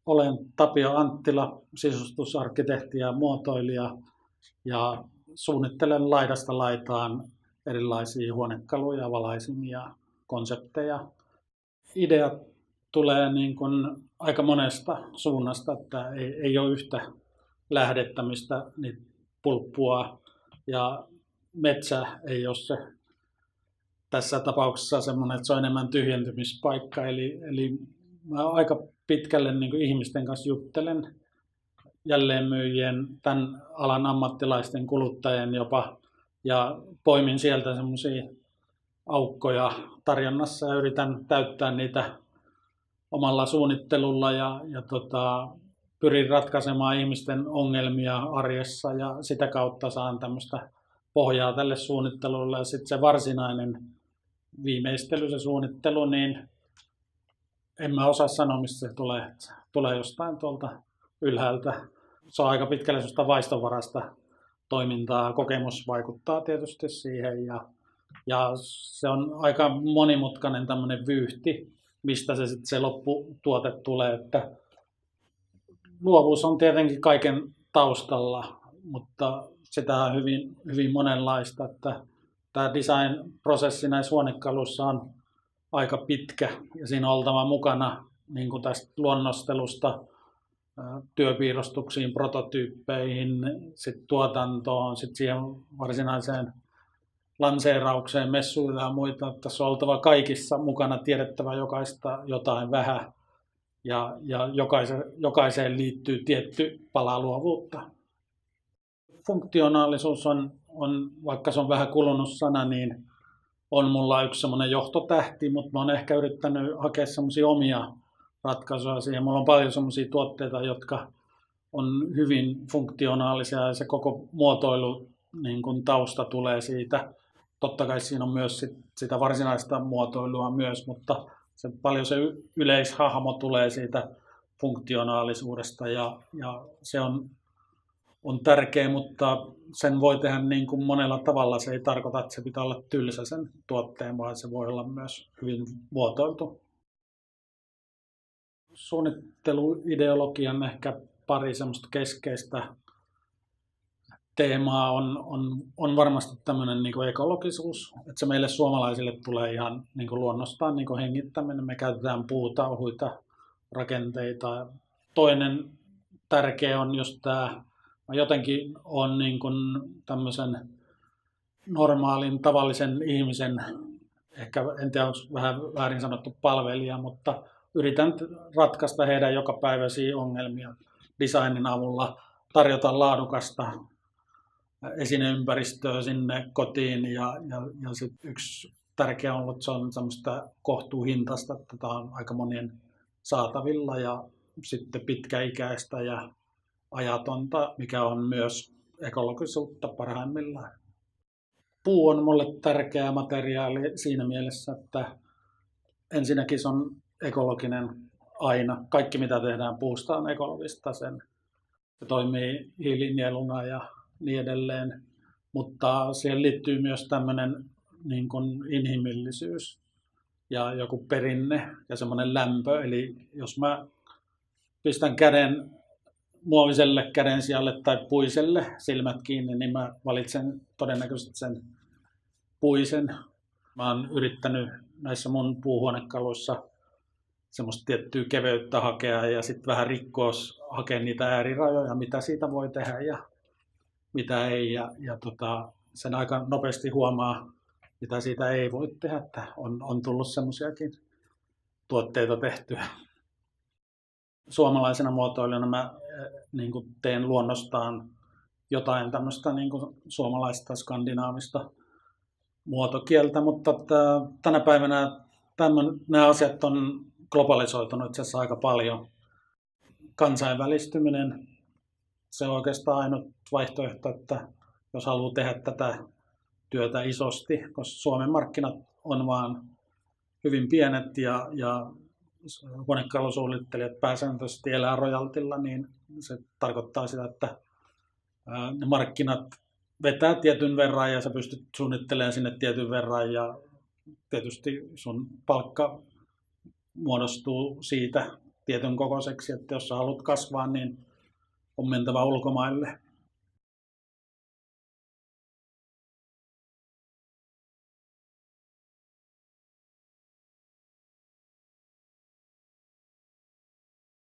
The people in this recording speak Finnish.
Olen Tapio Anttila, sisustusarkkitehti ja muotoilija ja suunnittelen laidasta laitaan erilaisia huonekaluja, valaisimia, konsepteja. Ideat tulee niin kuin aika monesta suunnasta, että ei ole yhtä lähdettä, mistä niitä pulppua, ja metsä ei ole se tässä tapauksessa semmoinen, että se on enemmän tyhjentymispaikka, eli mä aika pitkälle niin kuin ihmisten kanssa juttelen, jälleenmyyjien, tämän alan ammattilaisten, kuluttajien jopa, ja poimin sieltä semmoisia aukkoja tarjonnassa ja yritän täyttää niitä omalla suunnittelulla ja pyrin ratkaisemaan ihmisten ongelmia arjessa ja sitä kautta saan tämmöistä pohjaa tälle suunnittelulle. Ja sitten se varsinainen viimeistely, se suunnittelu, niin en mä osaa sanoa, mistä se tulee. Se tulee jostain tuolta ylhäältä. Se on aika pitkälle sellaista vaistovarasta toimintaa. Kokemus vaikuttaa tietysti siihen ja se on aika monimutkainen tämmöinen vyyhti, mistä se lopputuote tulee. Että luovuus on tietenkin kaiken taustalla, mutta sitä on hyvin, hyvin monenlaista. Että tämä design-prosessi näissä huonekaluissa on aika pitkä ja siinä on oltava mukana niin kuin tästä luonnostelusta työpiirustuksiin, prototyyppeihin, sitten tuotantoon, sitten siihen varsinaiseen lanseeraukseen, messuille ja muita. Tässä on oltava kaikissa mukana, tiedettävä jokaista jotain vähän ja jokaiseen liittyy tietty pala luovuutta. Funktionaalisuus on, vaikka se on vähän kulunut sana, niin on mulla yksi semmoinen johtotähti, mutta mä oon ehkä yrittänyt hakea semmoisia omia ratkaisuja siihen. Mulla on paljon semmoisia tuotteita, jotka on hyvin funktionaalisia ja se koko muotoilu niin kun tausta tulee siitä. Totta kai siinä on myös sitä varsinaista muotoilua myös, mutta paljon se yleishahmo tulee siitä funktionaalisuudesta ja se on tärkeä, mutta sen voi tehdä niin kuin monella tavalla. Se ei tarkoita, että se pitää olla tylsä sen tuotteen, vaan se voi olla myös hyvin muotoiltu. Suunnitteluideologian ehkä pari semmoista keskeistä teemaa on varmasti tämmöinen niin kuin ekologisuus, että se meille suomalaisille tulee ihan niin kuin luonnostaan niin kuin hengittäminen. Me käytetään puuta, ohuita rakenteita. Toinen tärkeä on just tämä, mä jotenkin olen niin kuin tämmöisen normaalin tavallisen ihmisen, ehkä en tiedä onko vähän väärin sanottu palvelija, mutta yritän ratkaista heidän jokapäiväisiä ongelmia designin avulla, tarjota laadukasta esineympäristöä sinne kotiin ja sit yksi tärkeä on ollut, että se on semmoista kohtuuhintaista, että tämä on aika monien saatavilla ja sitten pitkäikäistä ja ajatonta, mikä on myös ekologisuutta parhaimmillaan. Puu on mulle tärkeä materiaali siinä mielessä, että ensinnäkin se on ekologinen aina. Kaikki mitä tehdään puusta on ekologista. Se toimii hiilinieluna ja niin edelleen, mutta siihen liittyy myös tämmöinen niin kuin inhimillisyys ja joku perinne ja semmoinen lämpö. Eli jos mä pistän käden muoviselle käden sijalle tai puiselle silmät kiinni, niin mä valitsen todennäköisesti sen puisen. Mä oon yrittänyt näissä mun puuhuonekaluissa semmoista tiettyä keveyttä hakea ja sitten vähän hakea niitä äärirajoja, mitä siitä voi tehdä ja mitä ei. Sen aika nopeasti huomaa, mitä siitä ei voi tehdä, että on tullut semmoisiakin tuotteita tehtyä. Suomalaisena muotoilijana mä niin kuin teen luonnostaan jotain tämmöistä niin kuin suomalaista skandinaavista muotokieltä, mutta tänä päivänä nämä asiat on globalisoitunut itse asiassa aika paljon. Kansainvälistyminen, se on oikeastaan ainut vaihtoehto, että jos haluaa tehdä tätä työtä isosti, koska Suomen markkinat on vaan hyvin pienet ja huonekalusuunnittelijat pääsääntöisesti elää rojaltilla, niin se tarkoittaa sitä, että ne markkinat vetää tietyn verran ja sä pystyt suunnittelemaan sinne tietyn verran ja tietysti sun palkka muodostuu siitä tietyn kokoiseksi, että jos sä haluat kasvaa, niin on mentävä ulkomaille